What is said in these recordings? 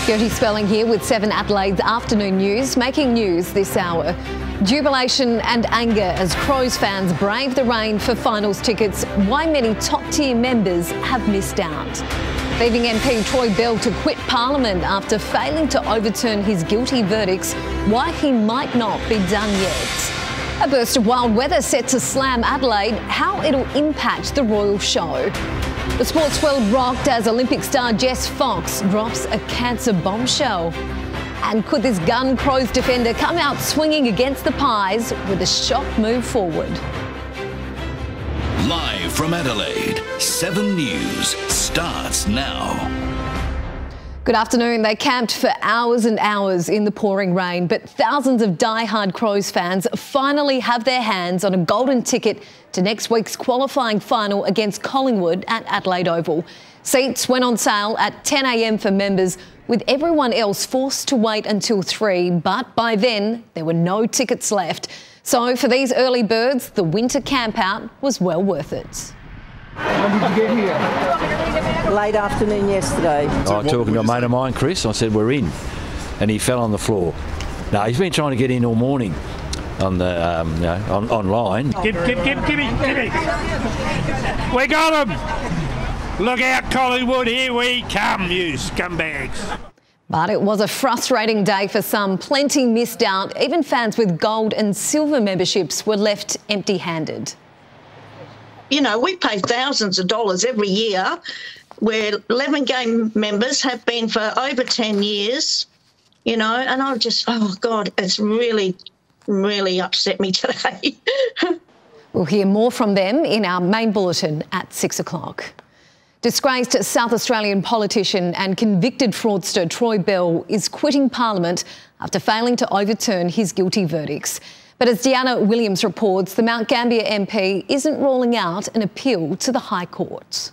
Gertie Spurling here with 7 Adelaide's afternoon news, making news this hour. Jubilation and anger as Crows fans brave the rain for finals tickets. Why many top-tier members have missed out. Leaving MP Troy Bell to quit Parliament after failing to overturn his guilty verdicts. Why he might not be done yet. A burst of wild weather set to slam Adelaide. How it'll impact the Royal Show. The sports world rocked as Olympic star Jess Fox drops a cancer bombshell. And could this gun Crows defender come out swinging against the Pies with a shock move forward? Live from Adelaide, 7 News starts now. Good afternoon. They camped for hours and hours in the pouring rain, but thousands of die-hard Crows fans finally have their hands on a golden ticket to next week's qualifying final against Collingwood at Adelaide Oval. Seats went on sale at 10 a.m. for members, with everyone else forced to wait until 3, but by then there were no tickets left. So for these early birds, the winter camp out was well worth it. When did you get here? Late afternoon yesterday. I was talking to a mate of mine, Chris. I said, we're in. And he fell on the floor. No, he's been trying to get in all morning on the online. Give me. We got him. Look out, Collingwood. Here we come, you scumbags. But it was a frustrating day for some. Plenty missed out. Even fans with gold and silver memberships were left empty-handed. You know, we pay thousands of dollars every year. We're 11 game members, have been for over 10 years, you know, and I just, oh God, it's really upset me today. We'll hear more from them in our main bulletin at 6 o'clock. Disgraced South Australian politician and convicted fraudster Troy Bell is quitting Parliament after failing to overturn his guilty verdicts. But as Deanna Williams reports, the Mount Gambier MP isn't ruling out an appeal to the High Court.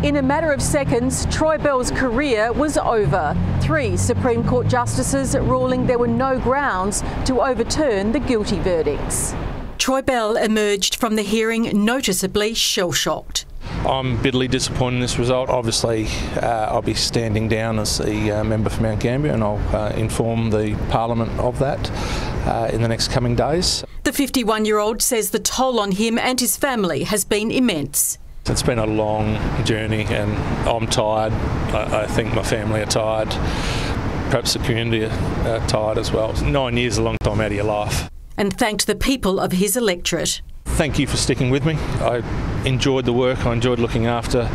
In a matter of seconds, Troy Bell's career was over. 3 Supreme Court justices ruling there were no grounds to overturn the guilty verdicts. Troy Bell emerged from the hearing noticeably shell-shocked. I'm bitterly disappointed in this result. Obviously, I'll be standing down as the member for Mount Gambier, and I'll inform the Parliament of that in the next coming days. The 51-year-old says the toll on him and his family has been immense. It's been a long journey and I'm tired. I think my family are tired. Perhaps the community are tired as well. 9 years is a long time out of your life. And thanked the people of his electorate. Thank you for sticking with me. I enjoyed the work. I enjoyed looking after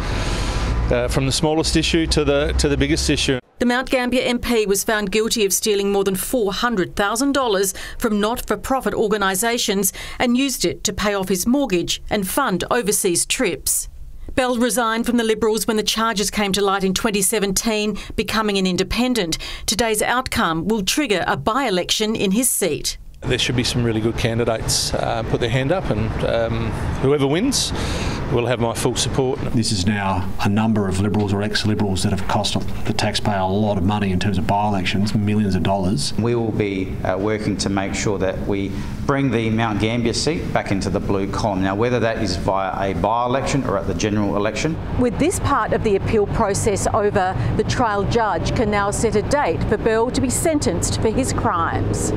from the smallest issue to the biggest issue. The Mount Gambier MP was found guilty of stealing more than $400,000 from not-for-profit organisations and used it to pay off his mortgage and fund overseas trips. Bell resigned from the Liberals when the charges came to light in 2017, becoming an independent. Today's outcome will trigger a by-election in his seat. There should be some really good candidates put their hand up, and whoever wins will have my full support. This is now a number of Liberals or ex-Liberals that have cost the taxpayer a lot of money in terms of by-elections, millions of dollars. We will be working to make sure that we bring the Mount Gambier seat back into the blue column. Now, whether that is via a by-election or at the general election. With this part of the appeal process over, the trial judge can now set a date for Bell to be sentenced for his crimes.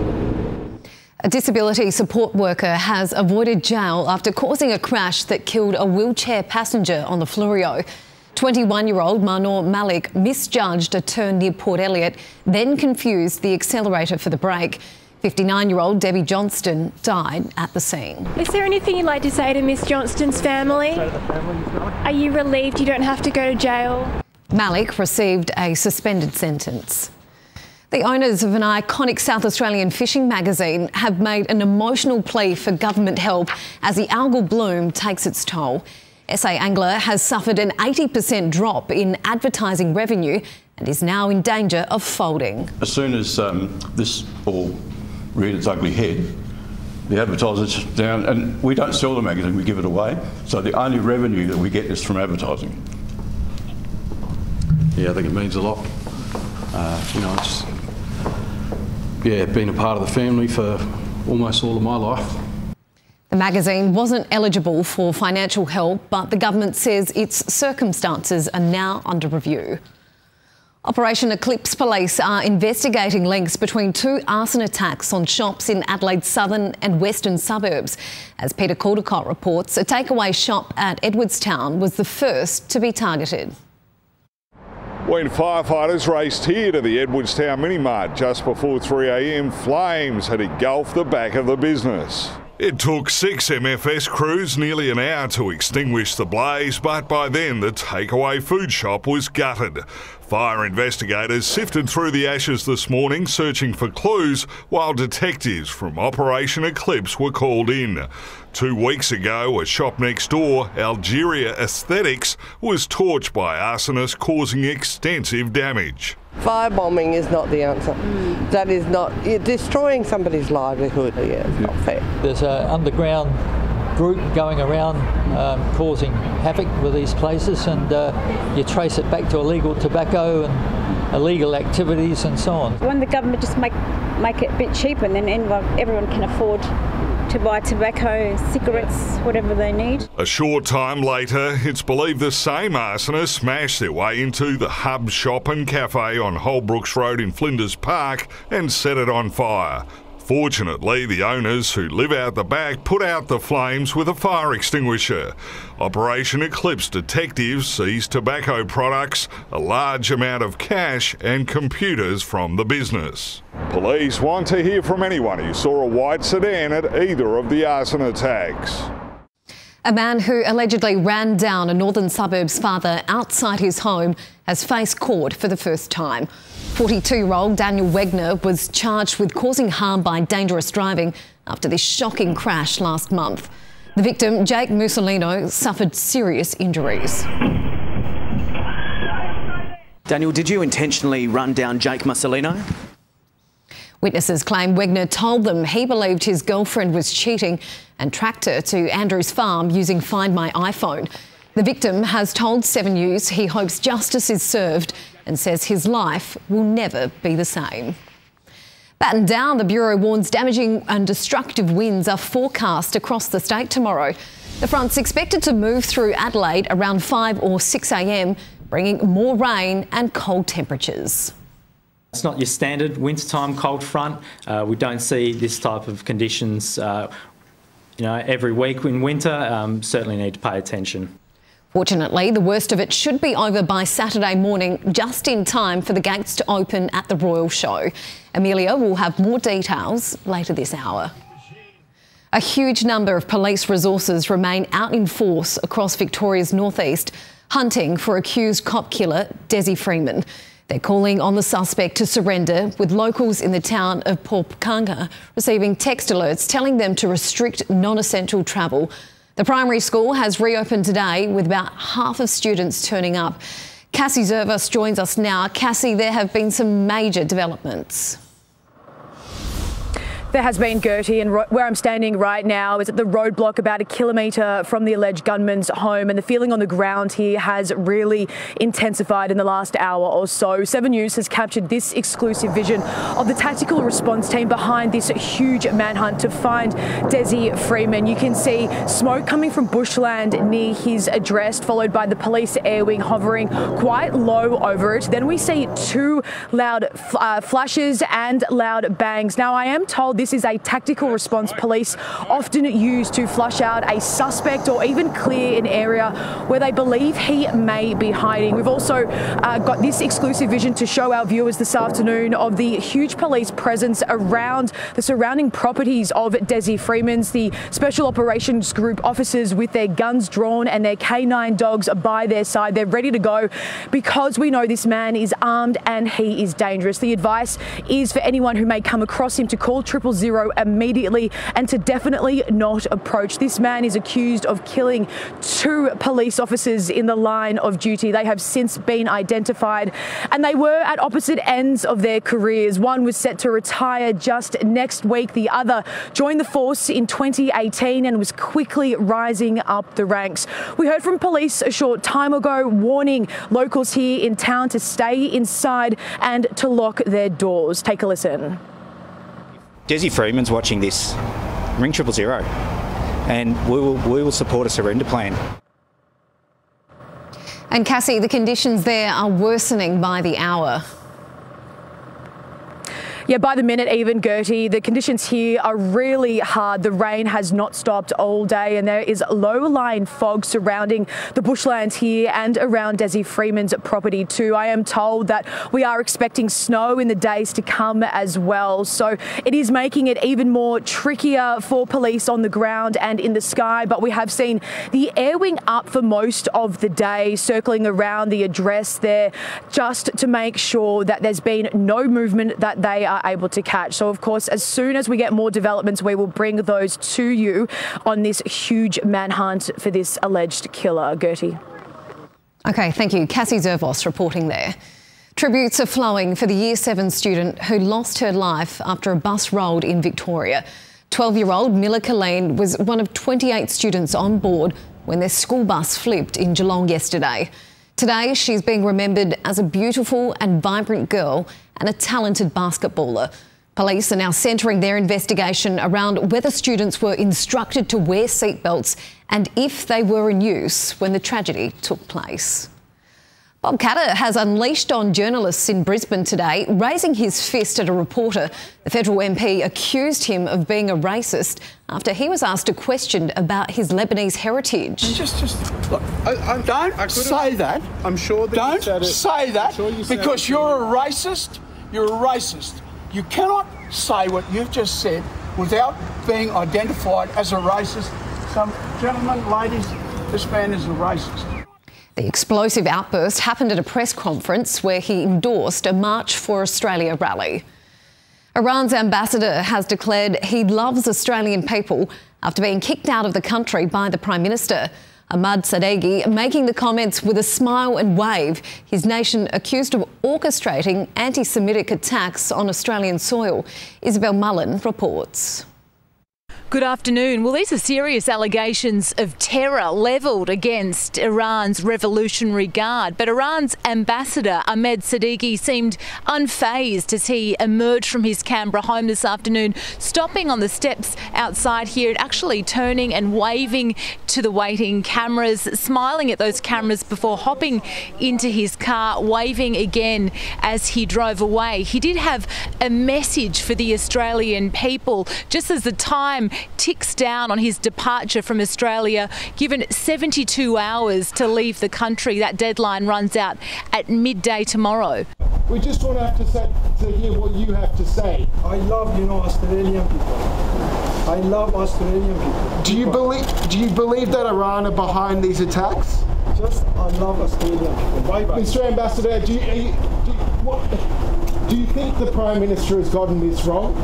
A disability support worker has avoided jail after causing a crash that killed a wheelchair passenger on the Fleurieu. 21-year-old Manor Malik misjudged a turn near Port Elliot, then confused the accelerator for the brake. 59-year-old Debbie Johnston died at the scene. Is there anything you'd like to say to Miss Johnston's family? Are you relieved you don't have to go to jail? Malik received a suspended sentence. The owners of an iconic South Australian fishing magazine have made an emotional plea for government help as the algal bloom takes its toll. SA Angler has suffered an 80% drop in advertising revenue and is now in danger of folding. As soon as this all reared its ugly head, the advertisers down, and we don't sell the magazine, we give it away. So the only revenue that we get is from advertising. Yeah, I think it means a lot. It's been a part of the family for almost all of my life. The magazine wasn't eligible for financial help, but the government says its circumstances are now under review. Operation Eclipse police are investigating links between two arson attacks on shops in Adelaide's southern and western suburbs. As Peter Caldecott reports, a takeaway shop at Edwardstown was the first to be targeted. When firefighters raced here to the Edwardstown Minimart just before 3 a.m, flames had engulfed the back of the business. It took 6 MFS crews nearly an hour to extinguish the blaze, but by then the takeaway food shop was gutted. Fire investigators sifted through the ashes this morning searching for clues, while detectives from Operation Eclipse were called in. 2 weeks ago, a shop next door, Algeria Aesthetics, was torched by arsonists causing extensive damage. Firebombing is not the answer. That is not, destroying somebody's livelihood. Yeah, it's not fair. There's an underground group going around causing havoc with these places, and you trace it back to illegal tobacco and illegal activities and so on. When the government just make it a bit cheaper, and then everyone can afford to buy tobacco, cigarettes, whatever they need. A short time later, it's believed the same arsonists smashed their way into the Hub shop and cafe on Holbrooks Road in Flinders Park and set it on fire. Fortunately, the owners who live out the back put out the flames with a fire extinguisher. Operation Eclipse detectives seized tobacco products, a large amount of cash and computers from the business. Police want to hear from anyone who saw a white sedan at either of the arson attacks. A man who allegedly ran down a northern suburb's father outside his home has faced court for the first time. 42-year-old Daniel Wegner was charged with causing harm by dangerous driving after this shocking crash last month. The victim, Jake Mussolino, suffered serious injuries. Daniel, did you intentionally run down Jake Mussolino? Witnesses claim Wegner told them he believed his girlfriend was cheating and tracked her to Andrew's farm using Find My iPhone. The victim has told 7 News he hopes justice is served and says his life will never be the same. Batten down, the Bureau warns damaging and destructive winds are forecast across the state tomorrow. The front's expected to move through Adelaide around 5 or 6 a.m, bringing more rain and cold temperatures. It's not your standard wintertime cold front. We don't see this type of conditions every week in winter. Certainly need to pay attention. Fortunately, the worst of it should be over by Saturday morning, just in time for the gates to open at the Royal Show. Amelia will have more details later this hour. A huge number of police resources remain out in force across Victoria's northeast, hunting for accused cop killer Desi Freeman. They're calling on the suspect to surrender, with locals in the town of Porpukanga receiving text alerts telling them to restrict non-essential travel. The primary school has reopened today with about half of students turning up. Cassie Zervas joins us now. Cassie, there have been some major developments. There has been, Gertie, and where I'm standing right now is at the roadblock about 1 kilometre from the alleged gunman's home, and the feeling on the ground here has really intensified in the last hour or so. 7 News has captured this exclusive vision of the tactical response team behind this huge manhunt to find Desi Freeman. You can see smoke coming from bushland near his address, followed by the police air wing hovering quite low over it. Then we see 2 loud flashes and loud bangs. Now, I am told this is a tactical response police often use to flush out a suspect or even clear an area where they believe he may be hiding. We've also got this exclusive vision to show our viewers this afternoon of the huge police presence around the surrounding properties of Desi Freeman's. The Special Operations Group officers with their guns drawn and their K9 dogs by their side. They're ready to go because we know this man is armed and he is dangerous. The advice is for anyone who may come across him to call 000 immediately and to definitely not approach. This man is accused of killing 2 police officers in the line of duty. They have since been identified and they were at opposite ends of their careers. One was set to retire just next week. The other joined the force in 2018 and was quickly rising up the ranks. We heard from police a short time ago warning locals here in town to stay inside and to lock their doors. Take a listen. Desi Freeman's watching this. Ring 000 and we will support a surrender plan. And Cassie, the conditions there are worsening by the hour. Yeah, by the minute even, Gertie. The conditions here are really hard. The rain has not stopped all day and there is low-lying fog surrounding the bushlands here and around Desi Freeman's property too. I am told that we are expecting snow in the days to come as well. So it is making it even more trickier for police on the ground and in the sky. But we have seen the air wing up for most of the day, circling around the address there just to make sure that there's been no movement that they are able to catch. So, of course, as soon as we get more developments, we will bring those to you on this huge manhunt for this alleged killer. Gertie. OK, thank you. Cassie Zervos reporting there. Tributes are flowing for the Year 7 student who lost her life after a bus rolled in Victoria. 12-year-old Mila Colleen was one of 28 students on board when their school bus flipped in Geelong yesterday. Today, she's being remembered as a beautiful and vibrant girl and a talented basketballer. Police are now centring their investigation around whether students were instructed to wear seatbelts and if they were in use when the tragedy took place. Bob Katter has unleashed on journalists in Brisbane today, raising his fist at a reporter. The federal MP accused him of being a racist after he was asked a question about his Lebanese heritage. Look, don't say that. I'm sure that don't said it. Say that because you're a racist. You're a racist. You cannot say what you've just said without being identified as a racist. Some gentlemen, ladies, this man is a racist. The explosive outburst happened at a press conference where he endorsed a March for Australia rally. Iran's ambassador has declared he loves Australian people after being kicked out of the country by the Prime Minister. Ahmad Sadeghi making the comments with a smile and wave, his nation accused of orchestrating anti-Semitic attacks on Australian soil. Isabel Mullen reports. Good afternoon. Well, these are serious allegations of terror levelled against Iran's Revolutionary Guard. But Iran's ambassador, Ahmed Sadeghi, seemed unfazed as he emerged from his Canberra home this afternoon, stopping on the steps outside here and actually turning and waving to the waiting cameras, smiling at those cameras before hopping into his car, waving again as he drove away. He did have a message for the Australian people just as the time ticks down on his departure from Australia, given 72 hours to leave the country. That deadline runs out at midday tomorrow. We just want to hear what you have to say. I love, Australian people. I love Australian people. Do you believe that Iran are behind these attacks? I love Australian people. Bye-bye. Mr. Ambassador, do you think the Prime Minister has gotten this wrong?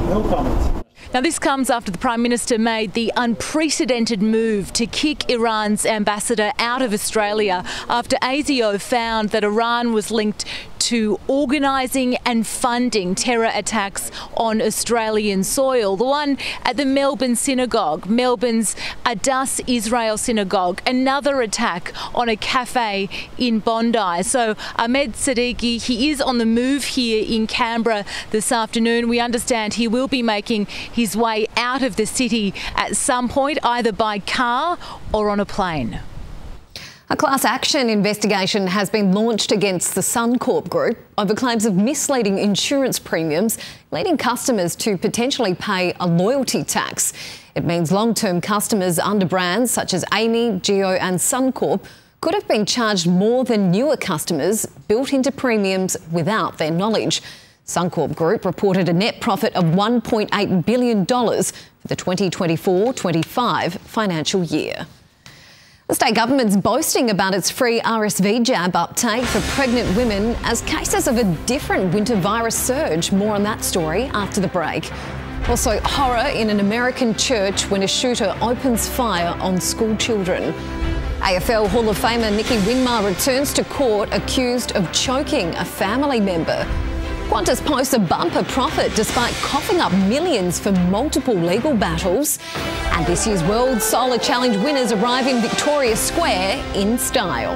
No comment. Now, this comes after the Prime Minister made the unprecedented move to kick Iran's ambassador out of Australia after ASIO found that Iran was linked to organising and funding terror attacks on Australian soil. The one at the Melbourne Synagogue, Melbourne's Adas Israel Synagogue, another attack on a cafe in Bondi. So Ahmed Sadeghi, he is on the move here in Canberra this afternoon. We understand he will be making his way out of the city at some point, either by car or on a plane. A class action investigation has been launched against the Suncorp Group over claims of misleading insurance premiums, leading customers to potentially pay a loyalty tax. It means long-term customers under brands such as Amy, Geo and Suncorp could have been charged more than newer customers built into premiums without their knowledge. Suncorp Group reported a net profit of $1.8 billion for the 2024-25 financial year. The state government's boasting about its free RSV jab uptake for pregnant women as cases of a different winter virus surge. More on that story after the break. Also, horror in an American church when a shooter opens fire on school children. AFL Hall of Famer Nicky Winmar returns to court accused of choking a family member. Qantas posts a bumper profit despite coughing up millions for multiple legal battles. And this year's World Solar Challenge winners arrive in Victoria Square in style.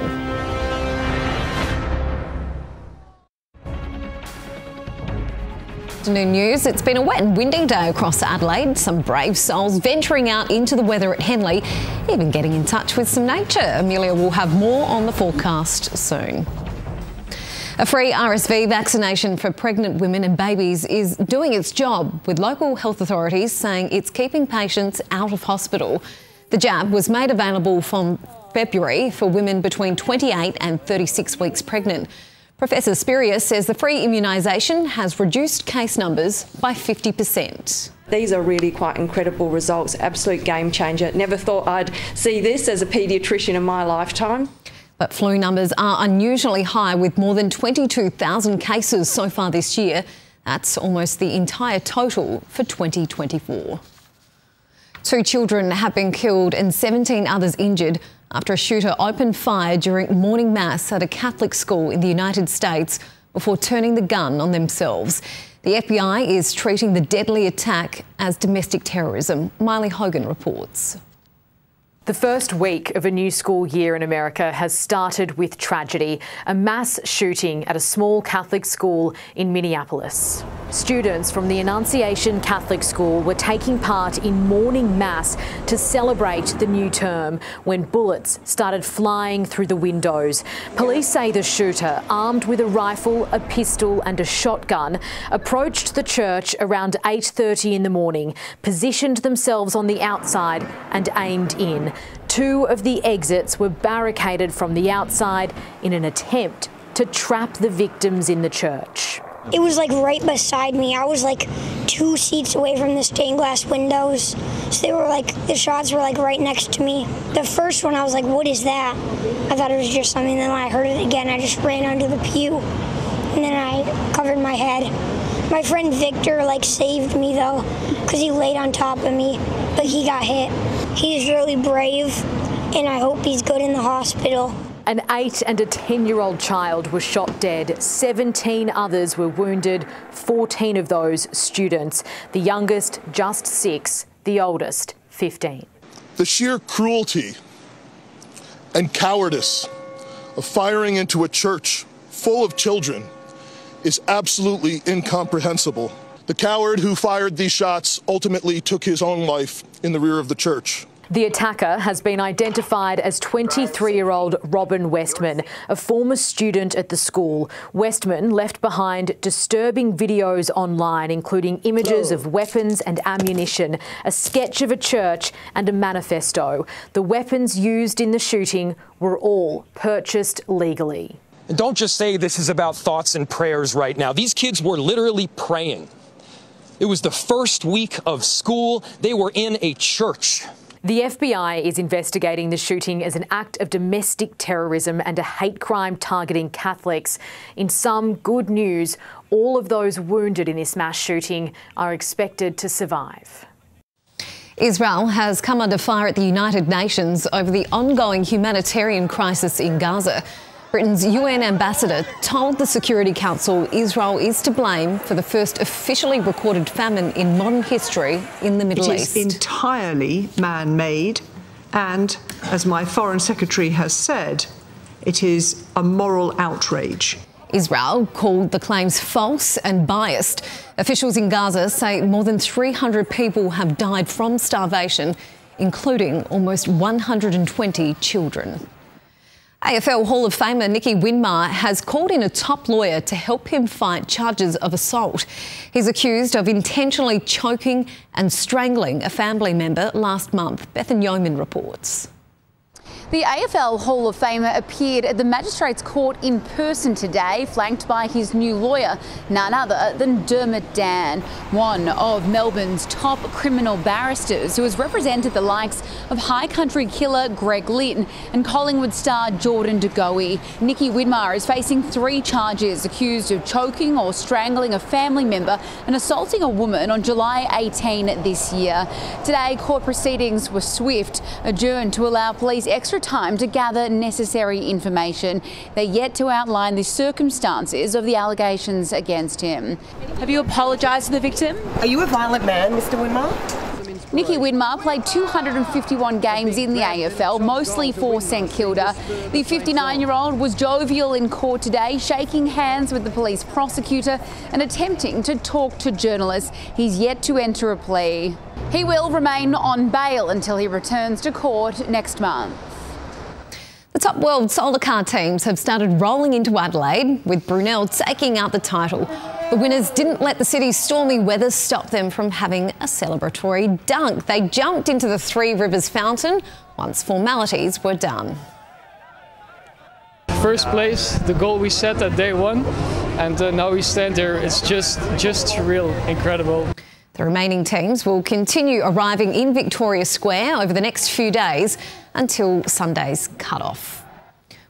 Afternoon news. It's been a wet and windy day across Adelaide. Some brave souls venturing out into the weather at Henley, even getting in touch with some nature. Amelia will have more on the forecast soon. A free RSV vaccination for pregnant women and babies is doing its job, with local health authorities saying it's keeping patients out of hospital. The jab was made available from February for women between 28 and 36 weeks pregnant. Professor Spurling says the free immunisation has reduced case numbers by 50%. These are really quite incredible results, absolute game changer. Never thought I'd see this as a paediatrician in my lifetime. But flu numbers are unusually high, with more than 22,000 cases so far this year. That's almost the entire total for 2024. 2 children have been killed and 17 others injured after a shooter opened fire during morning mass at a Catholic school in the United States before turning the gun on themselves. The FBI is treating the deadly attack as domestic terrorism. Miley Hogan reports. The first week of a new school year in America has started with tragedy, a mass shooting at a small Catholic school in Minneapolis. Students from the Annunciation Catholic School were taking part in morning mass to celebrate the new term when bullets started flying through the windows. Police say the shooter, armed with a rifle, a pistol and a shotgun, approached the church around 8:30 in the morning, positioned themselves on the outside and aimed in. 2 of the exits were barricaded from the outside in an attempt to trap the victims in the church. It was like right beside me. I was like 2 seats away from the stained glass windows. So they were like, the shots were like right next to me. The first one, I was like, what is that? I thought it was just something. Then when I heard it again, I just ran under the pew. And then I covered my head. My friend Victor like saved me though, because he laid on top of me, but he got hit. He's really brave, and I hope he's good in the hospital. An 8- and a 10-year-old child was shot dead. 17 others were wounded, 14 of those students. The youngest, just 6, the oldest, 15. The sheer cruelty and cowardice of firing into a church full of children is absolutely incomprehensible. The coward who fired these shots ultimately took his own life in the rear of the church. The attacker has been identified as 23-year-old Robin Westman, a former student at the school. Westman left behind disturbing videos online, including images of weapons and ammunition, a sketch of a church and a manifesto. The weapons used in the shooting were all purchased legally. And don't just say this is about thoughts and prayers right now. These kids were literally praying. It was the first week of school. They were in a church. The FBI is investigating the shooting as an act of domestic terrorism and a hate crime targeting Catholics. In some good news, all of those wounded in this mass shooting are expected to survive. Israel has come under fire at the United Nations over the ongoing humanitarian crisis in Gaza. Britain's UN ambassador told the Security Council Israel is to blame for the first officially recorded famine in modern history in the Middle East. It is entirely man-made, and, as my Foreign Secretary has said, it is a moral outrage. Israel called the claims false and biased. Officials in Gaza say more than 300 people have died from starvation, including almost 120 children. AFL Hall of Famer Nicky Winmar has called in a top lawyer to help him fight charges of assault. He's accused of intentionally choking and strangling a family member last month. Bethan Yeoman reports. The AFL Hall of Famer appeared at the Magistrates Court in person today, flanked by his new lawyer, none other than Dermot Dan, one of Melbourne's top criminal barristers who has represented the likes of High Country killer Greg Litton and Collingwood star Jordan De Goey. Nicky Winmar is facing 3 charges, accused of choking or strangling a family member and assaulting a woman on July 18 this year. Today, court proceedings were swift, adjourned to allow police extra time to gather necessary information. They're yet to outline the circumstances of the allegations against him. Have you apologised to the victim? Are you a violent man, Mr. Winmar? Nicky Widmer played 251 games in the AFL, mostly for St Kilda. The 59-year-old was jovial in court today, shaking hands with the police prosecutor and attempting to talk to journalists. He's yet to enter a plea. He will remain on bail until he returns to court next month. The top world solar car teams have started rolling into Adelaide, with Brunel taking out the title. The winners didn't let the city's stormy weather stop them from having a celebratory dunk. They jumped into the Three Rivers fountain once formalities were done. First place, the goal we set at day one, and now we stand there. It's just real incredible. The remaining teams will continue arriving in Victoria Square over the next few days until Sunday's cut-off.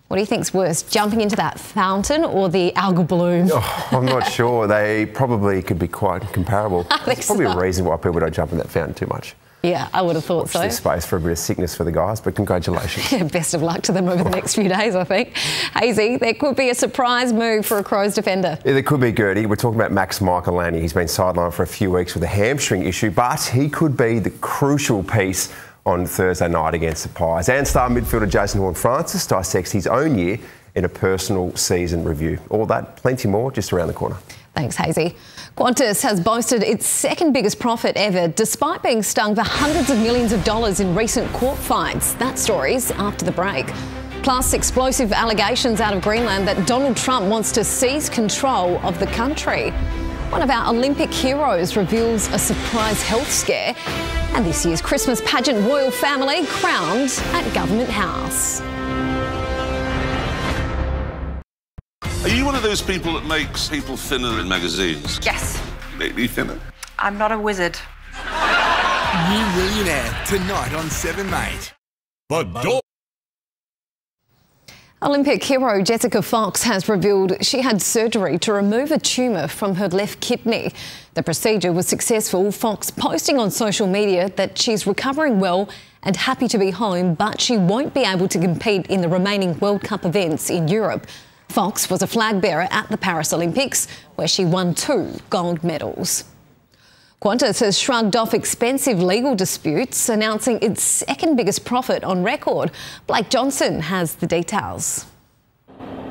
What do you think's worse, jumping into that fountain or the algal bloom? Oh, I'm not sure. They probably could be quite comparable. There's probably a reason why people don't jump in that fountain too much. Yeah, I would have thought so. There's space for a bit of sickness for the guys, but congratulations. Best of luck to them over the next few days, I think. Hazy, there could be a surprise move for a Crows defender. Yeah, there could be, Gertie. We're talking about Max Michelani. He's been sidelined for a few weeks with a hamstring issue, but he could be the crucial piece on Thursday night against the Pies. And star midfielder Jason Horne-Francis dissects his own year in a personal season review. All that, plenty more, just around the corner. Thanks, Hazy. Qantas has boasted its second biggest profit ever, despite being stung for hundreds of millions of dollars in recent court fines. That story's after the break. Plus, explosive allegations out of Greenland that Donald Trump wants to seize control of the country. One of our Olympic heroes reveals a surprise health scare. And this year's Christmas pageant royal family crowned at Government House. Are you one of those people that makes people thinner in magazines? Yes. Make me thinner? I'm not a wizard. New Millionaire, tonight on 7 Mate. Olympic hero Jessica Fox has revealed she had surgery to remove a tumour from her left kidney. The procedure was successful, Fox posting on social media that she's recovering well and happy to be home, but she won't be able to compete in the remaining World Cup events in Europe. Fox was a flag bearer at the Paris Olympics, where she won 2 gold medals. Qantas has shrugged off expensive legal disputes, announcing its second biggest profit on record. Blake Johnson has the details.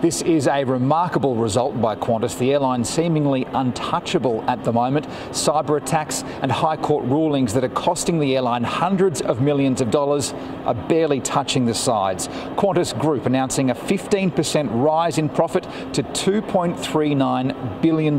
This is a remarkable result by Qantas, the airline seemingly untouchable at the moment. Cyber attacks and High Court rulings that are costing the airline hundreds of millions of dollars are barely touching the sides. Qantas Group announcing a 15% rise in profit to $2.39 billion,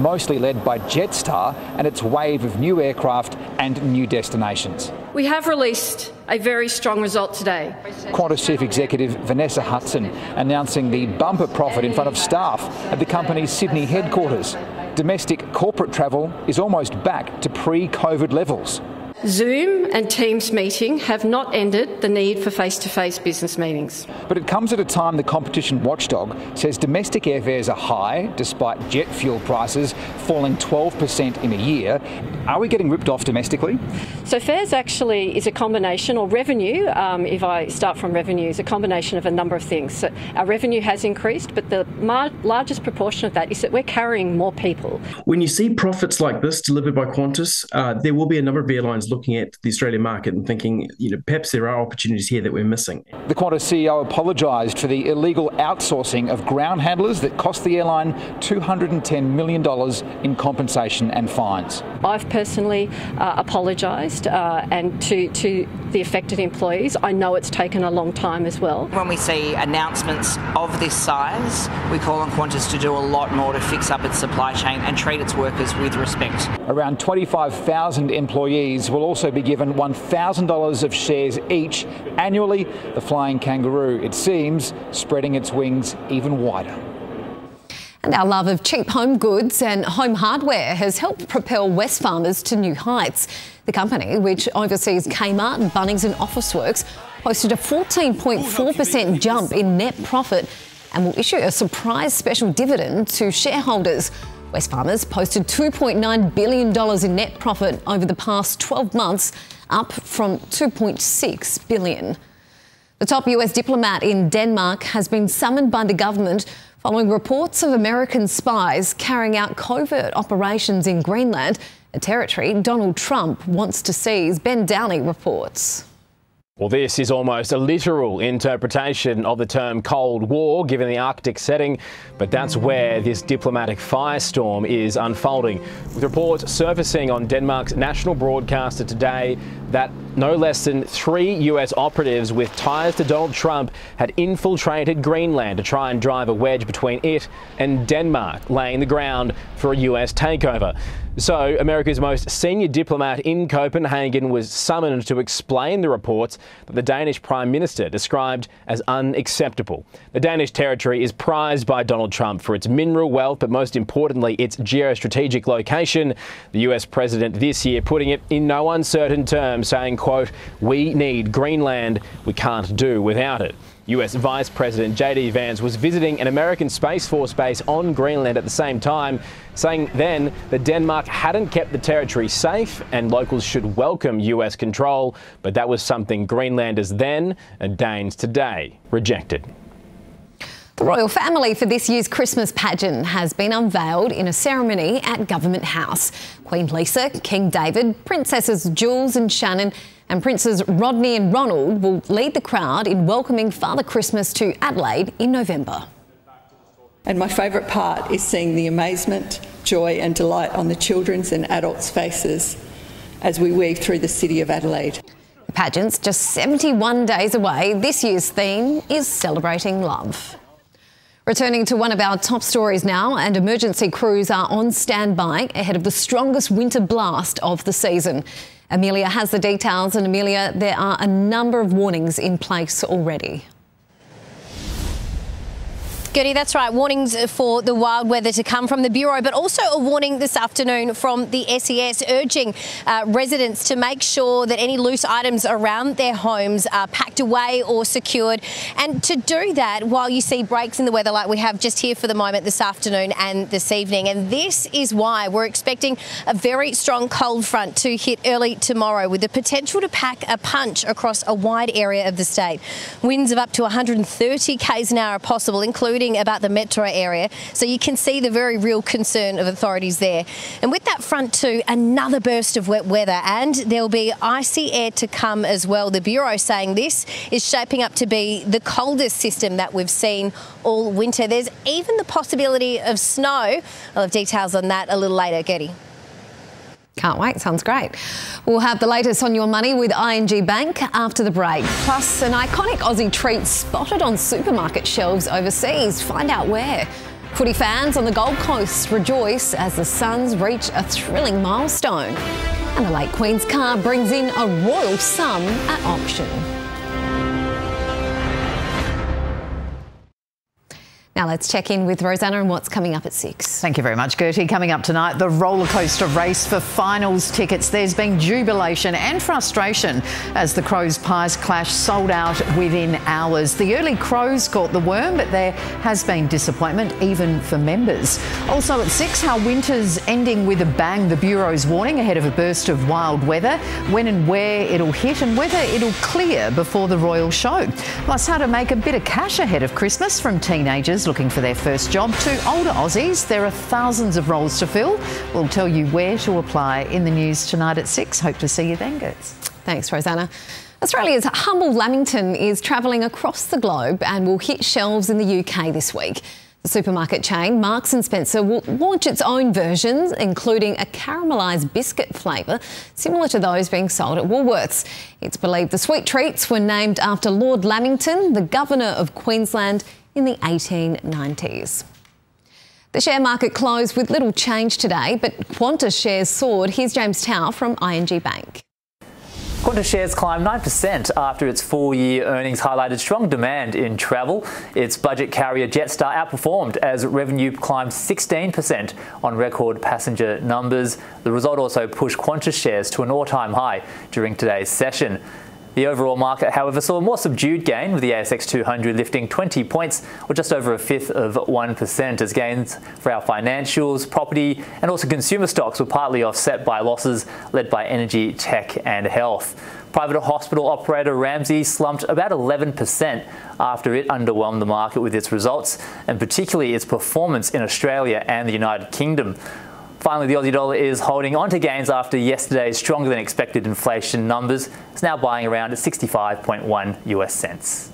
mostly led by Jetstar and its wave of new aircraft and new destinations. We have released a very strong result today. Qantas Chief Executive Vanessa Hudson announcing the bumper profit in front of staff at the company's Sydney headquarters. Domestic corporate travel is almost back to pre-COVID levels. Zoom and Teams meeting have not ended the need for face-to-face business meetings. But it comes at a time the competition watchdog says domestic airfares are high despite jet fuel prices falling 12% in a year. Are we getting ripped off domestically? So fares actually is a combination, or revenue, if I start from revenue, is a combination of a number of things. So our revenue has increased, but the largest proportion of that is that we're carrying more people. When you see profits like this delivered by Qantas, there will be a number of airlines looking at the Australian market and thinking, perhaps there are opportunities here that we're missing. The Qantas CEO apologised for the illegal outsourcing of ground handlers that cost the airline $210 million in compensation and fines. I've personally apologised and to the affected employees. I know it's taken a long time as well. When we see announcements of this size, we call on Qantas to do a lot more to fix up its supply chain and treat its workers with respect. Around 25,000 employees will also be given $1,000 of shares each annually. The flying kangaroo, it seems, spreading its wings even wider. And our love of cheap home goods and home hardware has helped propel Wesfarmers to new heights. The company, which oversees Kmart and Bunnings and Officeworks, posted a 14.4% jump in net profit and will issue a surprise special dividend to shareholders. Wesfarmers posted $2.9 billion in net profit over the past 12 months, up from $2.6 billion. The top US diplomat in Denmark has been summoned by the government following reports of American spies carrying out covert operations in Greenland a territory Donald Trump wants to seize. Ben Downey reports. Well, this is almost a literal interpretation of the term Cold War, given the Arctic setting, but that's where this diplomatic firestorm is unfolding, with reports surfacing on Denmark's national broadcaster today that no less than 3 US operatives with ties to Donald Trump had infiltrated Greenland to try and drive a wedge between it and Denmark, laying the ground for a US takeover. So, America's most senior diplomat in Copenhagen was summoned to explain the reports that the Danish Prime Minister described as unacceptable. The Danish territory is prized by Donald Trump for its mineral wealth, but most importantly, its geostrategic location. The US President this year putting it in no uncertain terms, saying, quote, "We need Greenland. We can't do without it." US Vice President Gertie was visiting an American Space Force base on Greenland at the same time, saying then that Denmark hadn't kept the territory safe and locals should welcome US control, but that was something Greenlanders then and Danes today rejected. The royal family for this year's Christmas pageant has been unveiled in a ceremony at Government House. Queen Lisa, King David, Princesses Jules and Shannon and Princes Rodney and Ronald will lead the crowd in welcoming Father Christmas to Adelaide in November. And my favourite part is seeing the amazement, joy and delight on the children's and adults' faces as we weave through the city of Adelaide. The pageant's just 71 days away. This year's theme is Celebrating Love. Returning to one of our top stories now, and emergency crews are on standby ahead of the strongest winter blast of the season. Amelia has the details, and Amelia, there are a number of warnings in place already. Gertie, that's right. Warnings for the wild weather to come from the Bureau, but also a warning this afternoon from the SES urging residents to make sure that any loose items around their homes are packed away or secured. And to do that while you see breaks in the weather like we have just here for the moment this afternoon and this evening. And this is why we're expecting a very strong cold front to hit early tomorrow, with the potential to pack a punch across a wide area of the state. Winds of up to 130 k's an hour are possible, including about the metro area, so you can see the very real concern of authorities there. And with that front too, another burst of wet weather, and there'll be icy air to come as well. The Bureau saying this is shaping up to be the coldest system that we've seen all winter. There's even the possibility of snow. I'll have details on that a little later, Gertie. Can't wait, sounds great. We'll have the latest on your money with ING Bank after the break. Plus, an iconic Aussie treat spotted on supermarket shelves overseas. Find out where. Footy fans on the Gold Coast rejoice as the Suns reach a thrilling milestone. And the late Queen's car brings in a royal sum at auction. Now let's check in with Rosanna and what's coming up at 6. Thank you very much, Gertie. Coming up tonight, the rollercoaster race for finals tickets. There's been jubilation and frustration as the Crows Pies clash sold out within hours. The early Crows caught the worm, but there has been disappointment even for members. Also at 6, how winter's ending with a bang. The Bureau's warning ahead of a burst of wild weather, when and where it'll hit and whether it'll clear before the royal show. Plus, how to make a bit of cash ahead of Christmas, from teenagers looking for their first job to older Aussies. There are thousands of roles to fill. We'll tell you where to apply in the news tonight at 6. Hope to see you then, Gertz. Thanks, Rosanna. Australia's humble Lamington is travelling across the globe and will hit shelves in the UK this week. The supermarket chain Marks & Spencer will launch its own versions, including a caramelised biscuit flavour, similar to those being sold at Woolworths. It's believed the sweet treats were named after Lord Lamington, the Governor of Queensland, in the 1890s. The share market closed with little change today, but Qantas shares soared. Here's James Tao from ING Bank. Qantas shares climbed 9% after its full-year earnings highlighted strong demand in travel. Its budget carrier Jetstar outperformed as revenue climbed 16% on record passenger numbers. The result also pushed Qantas shares to an all-time high during today's session. The overall market, however, saw a more subdued gain, with the ASX 200 lifting 20 points, or just over 1/5%, as gains for our financials, property and also consumer stocks were partly offset by losses led by energy, tech and health. Private hospital operator Ramsay slumped about 11% after it underwhelmed the market with its results, and particularly its performance in Australia and the United Kingdom. Finally, the Aussie dollar is holding on to gains after yesterday's stronger than expected inflation numbers. It's now buying around at 65.1 US cents.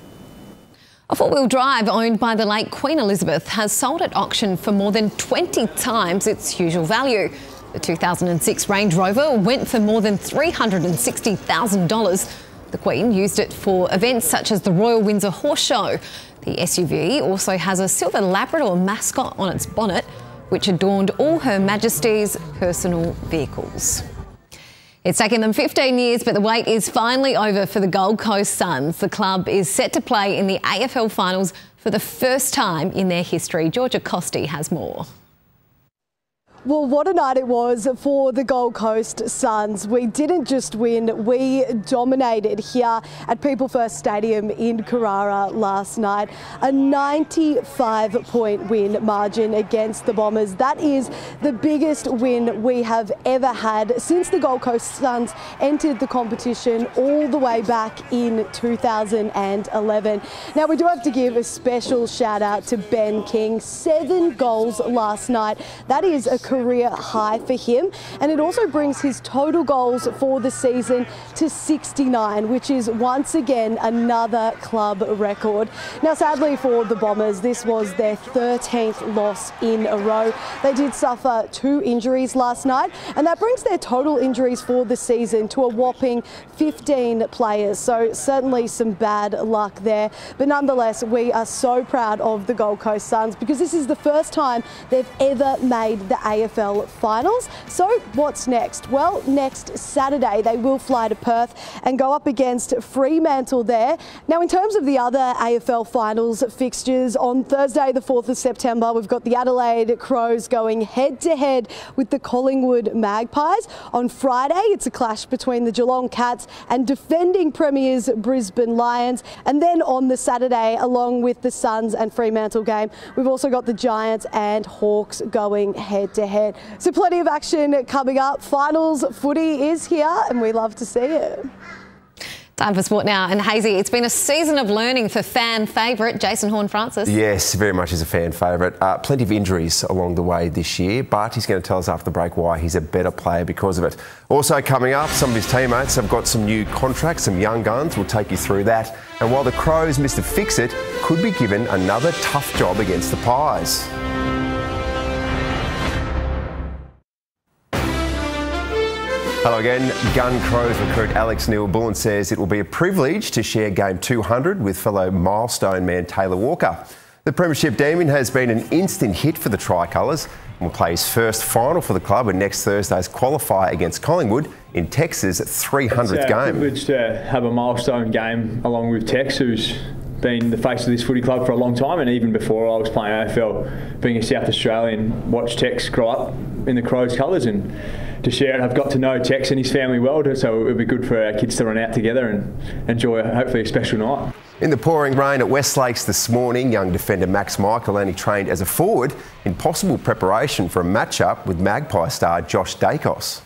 A four-wheel drive owned by the late Queen Elizabeth has sold at auction for more than 20 times its usual value. The 2006 Range Rover went for more than $360,000. The Queen used it for events such as the Royal Windsor Horse Show. The SUV also has a silver Labrador mascot on its bonnet, which adorned all Her Majesty's personal vehicles. It's taken them 15 years, but the wait is finally over for the Gold Coast Suns. The club is set to play in the AFL finals for the first time in their history. Georgia Costi has more. Well, what a night it was for the Gold Coast Suns. We didn't just win, we dominated here at People First Stadium in Carrara last night. A 95-point win margin against the Bombers. That is the biggest win we have ever had since the Gold Coast Suns entered the competition all the way back in 2011. Now, we do have to give a special shout out to Ben King. 7 goals last night. That is a career high for him, and it also brings his total goals for the season to 69, which is once again another club record. Now, sadly for the Bombers, this was their 13th loss in a row. They did suffer 2 injuries last night, and that brings their total injuries for the season to a whopping 15 players. So certainly some bad luck there, but nonetheless we are so proud of the Gold Coast Suns because this is the first time they've ever made the AFL finals. So what's next? Well, next Saturday they will fly to Perth and go up against Fremantle there. Now, in terms of the other AFL finals fixtures, on Thursday the 4th of September we've got the Adelaide Crows going head to head with the Collingwood Magpies. On Friday it's a clash between the Geelong Cats and defending premiers Brisbane Lions, and then on the Saturday, along with the Suns and Fremantle game, we've also got the Giants and Hawks going head to head. So plenty of action coming up. Finals footy is here and we love to see it. Time for sport now. And Hazy, it's been a season of learning for fan favourite Jason Horne-Francis. Yes, very much is a fan favourite. Plenty of injuries along the way this year, but he's going to tell us after the break why he's a better player because of it. Also coming up, some of his teammates have got some new contracts, some young guns. We'll take you through that. And while the Crows Mr. Fix-It could be given another tough job against the Pies. Hello again. Gun Crows recruit Alex Neal-Bullen says it will be a privilege to share game 200 with fellow milestone man Taylor Walker. The Premiership Demon has been an instant hit for the Tricolours and will play his first final for the club in next Thursday's qualifier against Collingwood in Tex's 300th game. It's a privilege to have a milestone game along with Tex, who's been the face of this footy club for a long time, and even before I was playing AFL, being a South Australian, watched Tex grow up in the Crows colours, and to share it, I've got to know Tex and his family well, so it'll be good for our kids to run out together and enjoy hopefully a special night. In the pouring rain at Westlakes this morning, young defender Max Michael trained as a forward in possible preparation for a match-up with Magpie star Josh Dacos.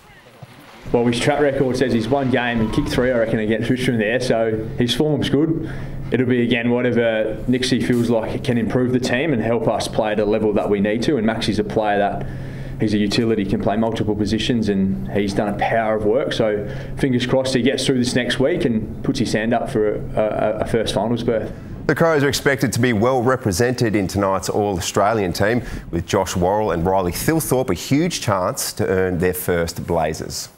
Well, his track record says he's won game and kicked 3, I reckon, against Richmond there, so his form's good. It'll be, again, whatever Nixie feels like it can improve the team and help us play at a level that we need to, and Max is a player that he's a utility, can play multiple positions, and he's done a power of work. So fingers crossed he gets through this next week and puts his hand up for a first finals berth. The Crows are expected to be well represented in tonight's All-Australian team, with Josh Worrell and Riley Thilthorpe a huge chance to earn their first Blazers.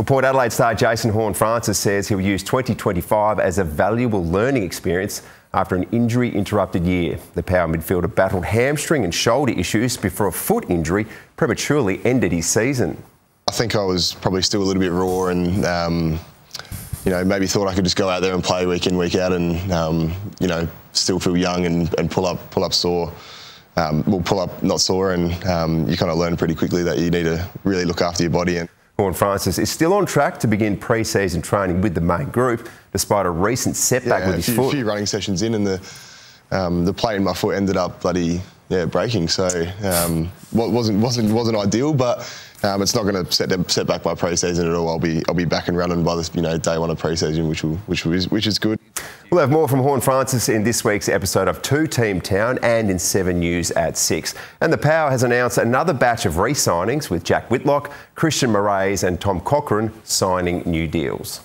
Port Adelaide star Jason Horne-Francis says he'll use 2025 as a valuable learning experience after an injury-interrupted year. The power midfielder battled hamstring and shoulder issues before a foot injury prematurely ended his season. I think I was probably still a little bit raw and, maybe thought I could just go out there and play week in, week out and, still feel young and pull up sore. Pull up not sore, and you kind of learn pretty quickly that you need to really look after your body. Horne-Francis is still on track to begin pre-season training with the main group, despite a recent setback with his foot. A few running sessions in, and the plate in my foot ended up breaking. So wasn't ideal, but it's not going to set back my pre-season at all. I'll be back and running by this day one of pre-season, which is good. We'll have more from Horn Francis in this week's episode of 2 Team Town and in 7 News at 6. And the Power has announced another batch of re-signings with Jack Whitlock, Christian Moraes and Tom Cochrane signing new deals.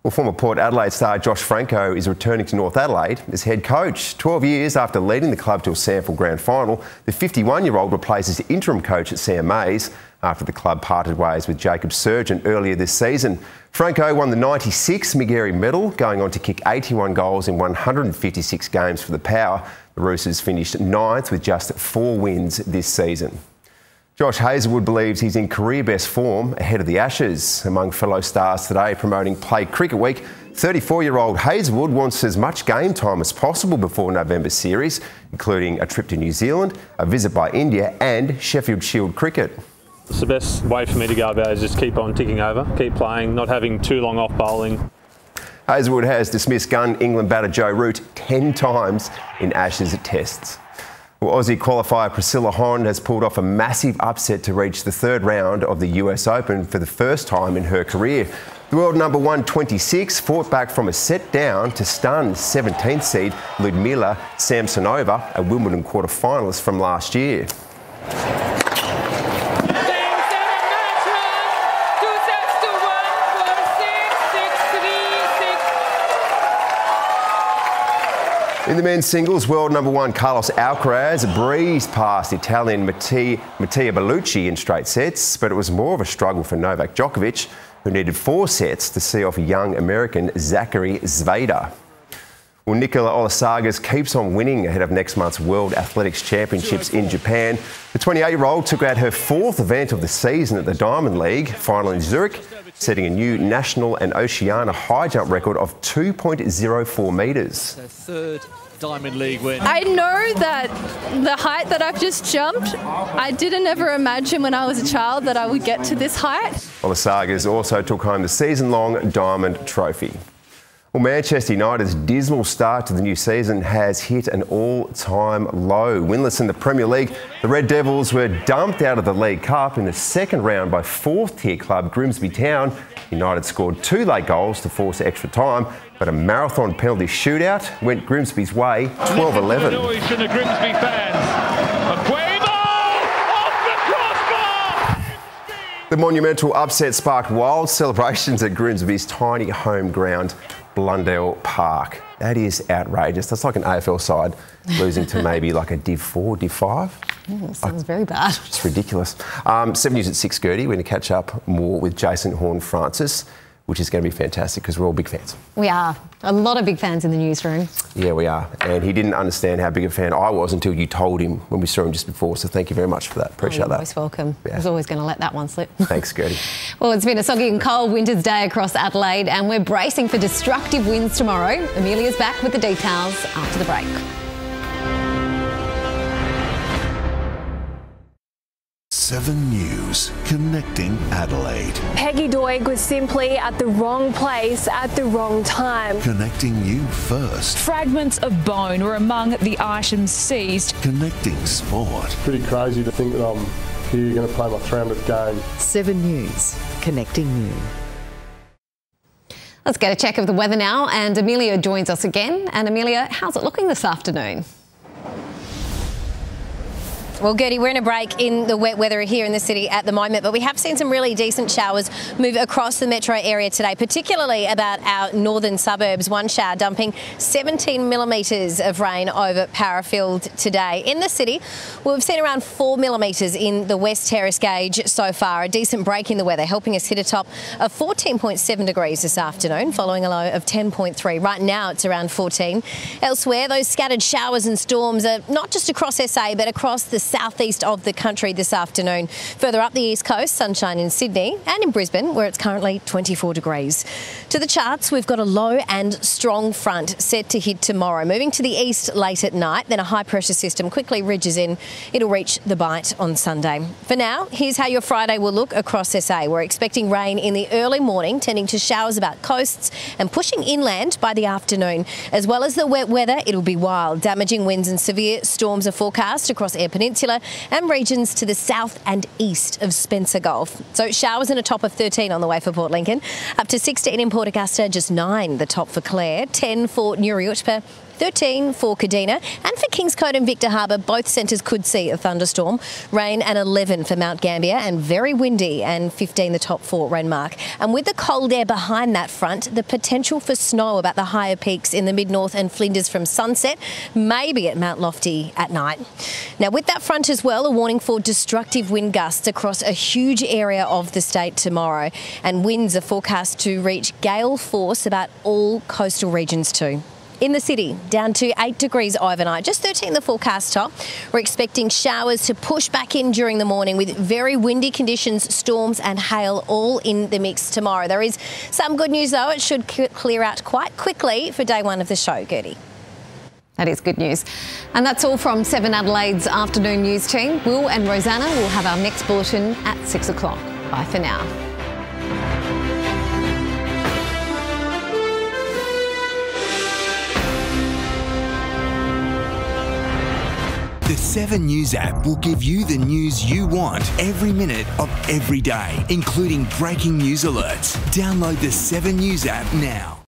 Well, former Port Adelaide star Josh Franco is returning to North Adelaide as head coach. 12 years after leading the club to a SANFL grand final, the 51-year-old replaces interim coach Sam Mays after the club parted ways with Jacob Surgeon earlier this season. Franco won the 96 McGarry medal, going on to kick 81 goals in 156 games for the Power. The Roosters finished 9th with just 4 wins this season. Josh Hazlewood believes he's in career best form ahead of the Ashes. Among fellow stars today promoting Play Cricket Week, 34-year-old Hazlewood wants as much game time as possible before November's series, including a trip to New Zealand, a visit by India and Sheffield Shield cricket. It's the best way for me to go about it is just keep on ticking over, keep playing, not having too long off bowling. Hazlewood has dismissed gun England batter Joe Root 10 times in Ashes tests. Well, Aussie qualifier Priscilla Hond has pulled off a massive upset to reach the 3rd round of the US Open for the first time in her career. The world number 126 fought back from a set down to stun 17th seed Ludmila Samsonova, a Wimbledon quarter-finalist from last year. In the men's singles, world number 1 Carlos Alcaraz breezed past Italian Mattia Bellucci in straight sets, but it was more of a struggle for Novak Djokovic, who needed 4 sets to see off young American Zachary Zvezda. Well, Nicola Olasagas keeps on winning ahead of next month's World Athletics Championships in Japan. The 28-year-old took out her 4th event of the season at the Diamond League final in Zurich, setting a new national and Oceania high jump record of 2.04 metres. Third Diamond League win. I know that the height that I've just jumped, I didn't ever imagine when I was a child that I would get to this height. Olasagas also took home the season-long Diamond Trophy. Well, Manchester United's dismal start to the new season has hit an all-time low. Winless in the Premier League, the Red Devils were dumped out of the League Cup in the 2nd round by 4th-tier club Grimsby Town. United scored 2 late goals to force extra time, but a marathon penalty shootout went Grimsby's way 12-11. Noise from the Grimsby fans. The monumental upset sparked wild celebrations at Grimsby's tiny home ground, Blundell Park. That is outrageous. That's like an AFL side losing to maybe like a Div 4, Div 5. Sounds very bad. It's ridiculous. 7 News at 6, Gertie. We're going to catch up more with Jason Horne-Francis, which is going to be fantastic because we're all big fans. We are. A lot of big fans in the newsroom. Yeah, we are. And he didn't understand how big a fan I was until you told him when we saw him just before. So thank you very much for that. Appreciate that. You're most welcome. Yeah. I was always going to let that one slip. Thanks, Gertie. Well, it's been a soggy and cold winter's day across Adelaide and we're bracing for destructive winds tomorrow. Amelia's back with the details after the break. Seven News, connecting Adelaide. Peggy Doig was simply at the wrong place at the wrong time. Connecting you first. Fragments of bone were among the items seized. Connecting sport. Pretty crazy to think that I'm here going to play my 300th game. 7 News, connecting you. Let's get a check of the weather now and Amelia joins us again. And Amelia, how's it looking this afternoon? Well, Gertie, we're in a break in the wet weather here in the city at the moment, but we have seen some really decent showers move across the metro area today, particularly about our northern suburbs. One shower dumping 17 millimetres of rain over Parafield today. In the city, we've seen around 4 millimetres in the West Terrace gauge so far. A decent break in the weather, helping us hit a top of 14.7 degrees this afternoon, following a low of 10.3. Right now, it's around 14. Elsewhere, those scattered showers and storms are not just across SA, but across the southeast of the country this afternoon. Further up the east coast, sunshine in Sydney and in Brisbane, where it's currently 24 degrees. To the charts, we've got a low and strong front set to hit tomorrow. Moving to the east late at night, then a high pressure system quickly ridges in. It'll reach the Bight on Sunday. For now, here's how your Friday will look across SA. We're expecting rain in the early morning, tending to showers about coasts and pushing inland by the afternoon. As well as the wet weather, it'll be wild. Damaging winds and severe storms are forecast across Eyre Peninsula, Peninsula and regions to the south and east of Spencer Gulf. So showers in a top of 13 on the way for Port Lincoln, up to 16 in Port Augusta, just 9 the top for Clare, 10 for Nuriutpa, 13 for Kadina, and for Kingscote and Victor Harbour, both centres could see a thunderstorm. Rain and 11 for Mount Gambier, and very windy, and 15 the top for Renmark. And with the cold air behind that front, the potential for snow about the higher peaks in the mid-north and Flinders from sunset, maybe at Mount Lofty at night. Now with that front as well, a warning for destructive wind gusts across a huge area of the state tomorrow, and winds are forecast to reach gale force about all coastal regions too. In the city, down to 8 degrees overnight, just 13 the forecast top. We're expecting showers to push back in during the morning with very windy conditions, storms and hail all in the mix tomorrow. There is some good news though. It should clear out quite quickly for day one of the show, Gertie. That is good news. And that's all from 7 Adelaide's afternoon news team. Will and Rosanna will have our next bulletin at 6 o'clock. Bye for now. The 7 News app will give you the news you want every minute of every day, including breaking news alerts. Download the 7 News app now.